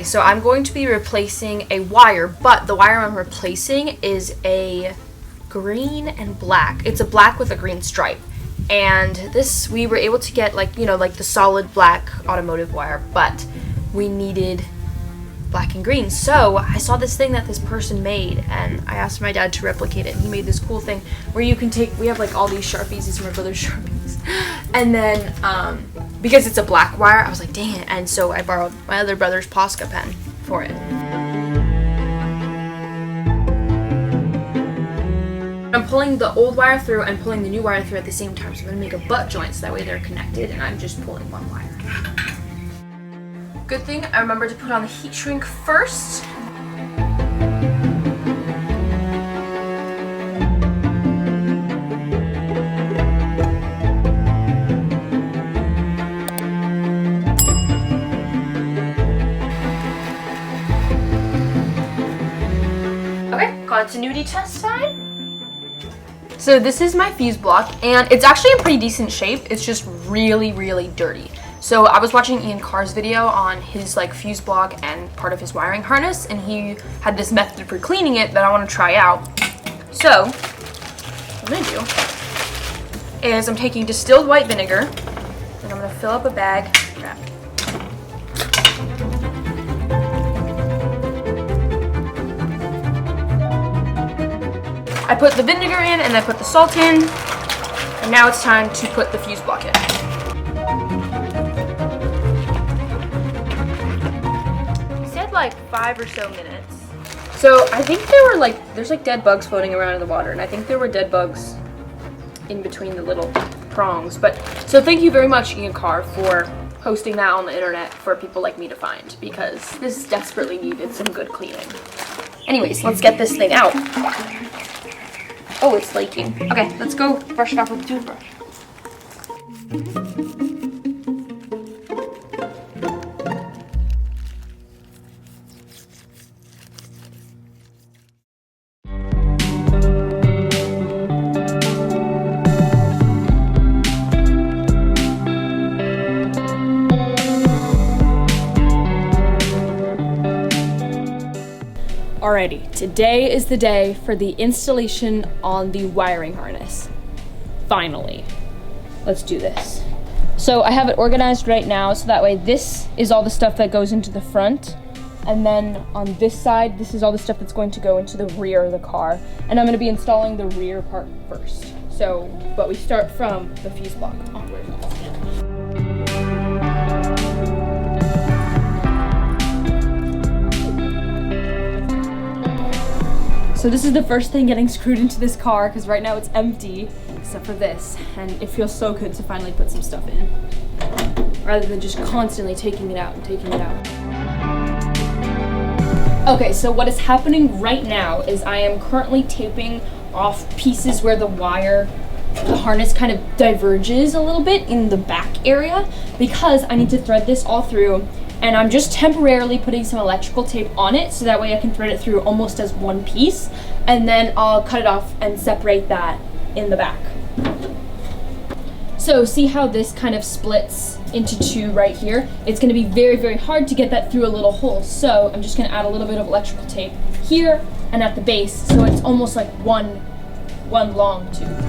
so I'm going to be replacing a wire, but the wire I'm replacing is a green and black. It's a black with a green stripe. And this, we were able to get like the solid black automotive wire, but we needed black and green. So I saw this thing that this person made, and I asked my dad to replicate it. He made this cool thing where you can take, we have like all these Sharpies, these are my brother's Sharpies. And then, because it's a black wire, I was like, dang it. And so I borrowed my other brother's Posca pen for it. I'm pulling the old wire through and pulling the new wire through at the same time. So I'm gonna make a butt joint so that way they're connected, and I'm just pulling one wire. Good thing I remember to put on the heat shrink first. Okay, continuity test time. So this is my fuse block, and it's actually in pretty decent shape. It's just really, really dirty. So I was watching Ian Carr's video on his like fuse block and part of his wiring harness, and he had this method for cleaning it that I want to try out. So what I'm gonna do is I'm taking distilled white vinegar, and I'm gonna fill up a bag. I put the vinegar in, and I put the salt in, and now it's time to put the fuse block in. He said like 5 or so minutes. So I think there's like dead bugs floating around in the water, and I think there were dead bugs in between the little prongs. But so thank you very much, Ian Carr, for posting that on the internet for people like me to find, because this desperately needed some good cleaning. Anyways, let's get this thing out. Oh, it's leaking. Okay, let's go brush it off with a toothbrush. Alrighty, today is the day for the installation on the wiring harness. Finally. Let's do this. So I have it organized right now, so that way this is all the stuff that goes into the front, and then on this side, this is all the stuff that's going to go into the rear of the car, and I'm going to be installing the rear part first. So, but we start from the fuse block onward. So this is the first thing getting screwed into this car, because right now it's empty, except for this. And it feels so good to finally put some stuff in, rather than just constantly taking it out and taking it out. Okay, so what is happening right now is I am currently taping off pieces where the harness kind of diverges a little bit in the back area, because I need to thread this all through. And I'm just temporarily putting some electrical tape on it so that way I can thread it through almost as one piece, and then I'll cut it off and separate that in the back. So see how this kind of splits into two right here? It's going to be very, very hard to get that through a little hole. So I'm just going to add a little bit of electrical tape here and at the base, so it's almost like one long tube.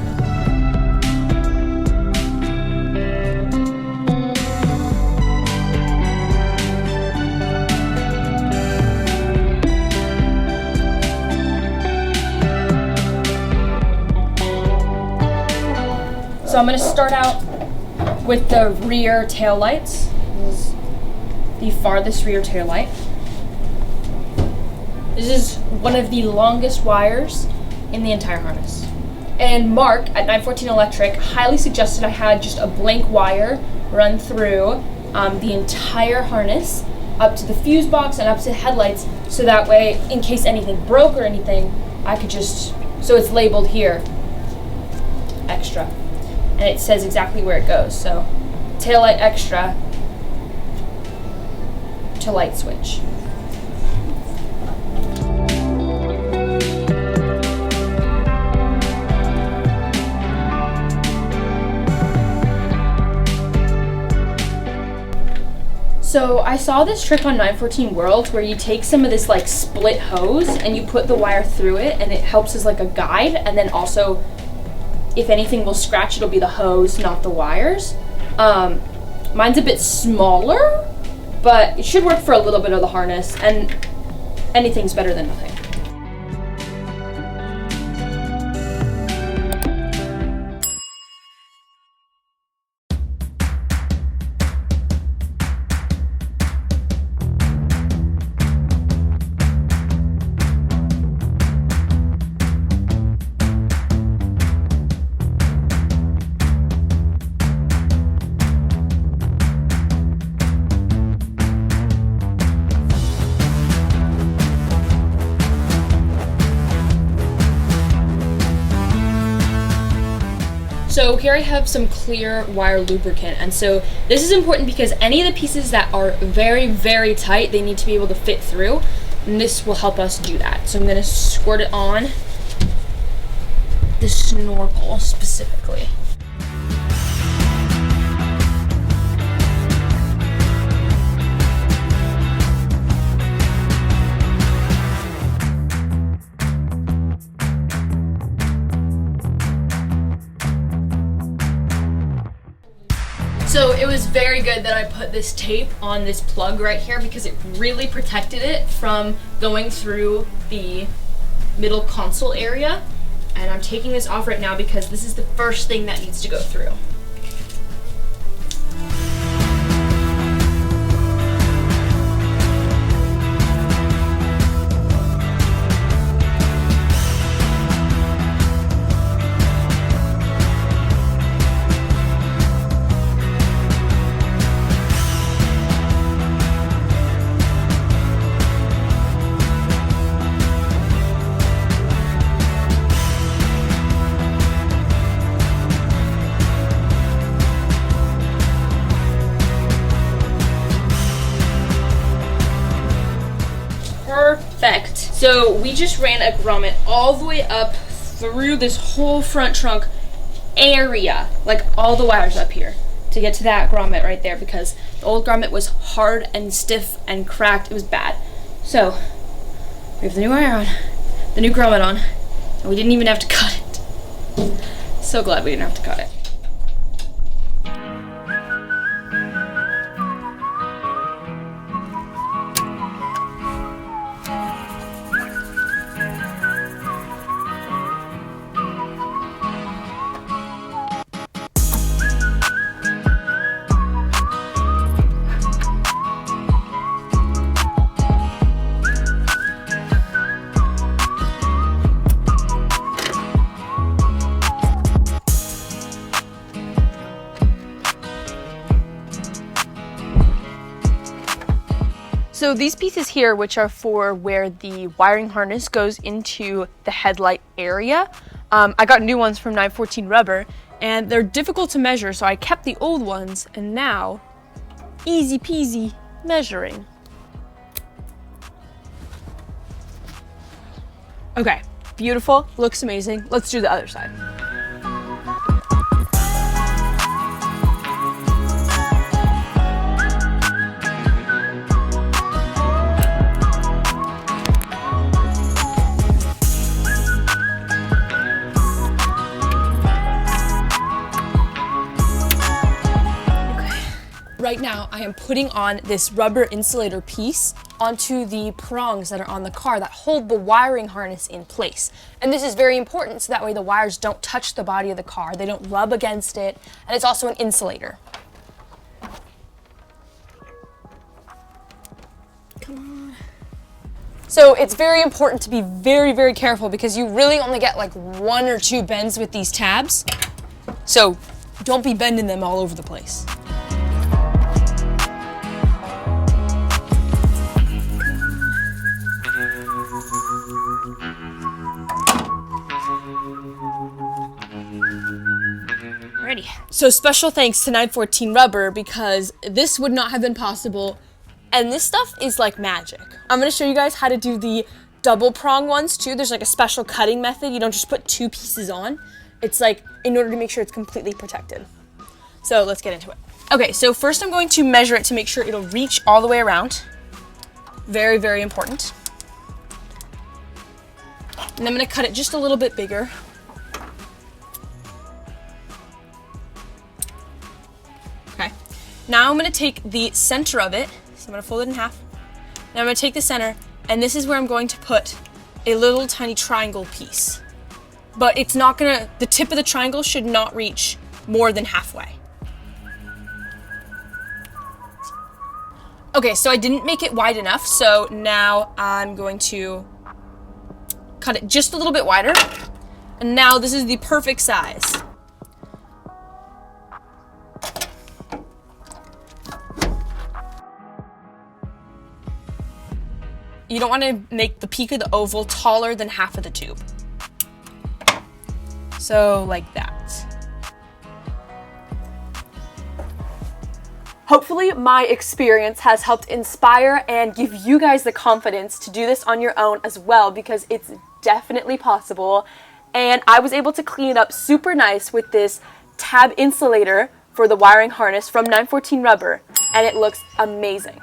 So I'm going to start out with the rear tail lights. This is the farthest rear tail light. This is one of the longest wires in the entire harness. And Mark at 914 Electric highly suggested I had just a blank wire run through the entire harness up to the fuse box and up to the headlights, so that way in case anything broke or anything, I could just, so it's labeled here, extra. And it says exactly where it goes. So taillight extra to light switch. So I saw this trick on 914 Worlds where you take some of this like split hose and you put the wire through it, and it helps as like a guide, and then also if anything will scratch, it'll be the hose, not the wires. Mine's a bit smaller, but it should work for a little bit of the harness, and anything's better than nothing. So here I have some clear wire lubricant, and so this is important because any of the pieces that are very, very tight, they need to be able to fit through, and this will help us do that. So I'm going to squirt it on the snorkel specifically. So it was very good that I put this tape on this plug right here because it really protected it from going through the middle console area. And I'm taking this off right now because this is the first thing that needs to go through. Perfect. So we just ran a grommet all the way up through this whole front trunk area, like all the wires up here, to get to that grommet right there, because the old grommet was hard and stiff and cracked. It was bad. So we have the new wire on, the new grommet on, and we didn't even have to cut it. So glad we didn't have to cut it. So these pieces here, which are for where the wiring harness goes into the headlight area, I got new ones from 914 Rubber, and they're difficult to measure, so I kept the old ones, and now, easy peasy measuring. Okay, beautiful, looks amazing. Let's do the other side. Right now, I am putting on this rubber insulator piece onto the prongs that are on the car that hold the wiring harness in place. And this is very important so that way the wires don't touch the body of the car, they don't rub against it, and it's also an insulator. Come on. So it's very important to be very, very careful because you really only get like 1 or 2 bends with these tabs. So don't be bending them all over the place. Ready. So special thanks to 914 Rubber because this would not have been possible, and this stuff is like magic. I'm going to show you guys how to do the double prong ones too. There's like a special cutting method. You don't just put 2 pieces on. It's like in order to make sure it's completely protected. So let's get into it. Okay, so first I'm going to measure it to make sure it'll reach all the way around. Very, very important. And I'm going to cut it just a little bit bigger. Okay. Now I'm going to take the center of it. So I'm going to fold it in half. Now I'm going to take the center, and this is where I'm going to put a little tiny triangle piece. But it's not going to, the tip of the triangle should not reach more than halfway. Okay, so I didn't make it wide enough, so now I'm going to cut it just a little bit wider. And now this is the perfect size. You don't want to make the peak of the oval taller than half of the tube. So like that. Hopefully my experience has helped inspire and give you guys the confidence to do this on your own as well, because it's definitely possible. And I was able to clean it up super nice with this tab insulator for the wiring harness from 914 Rubber, and it looks amazing.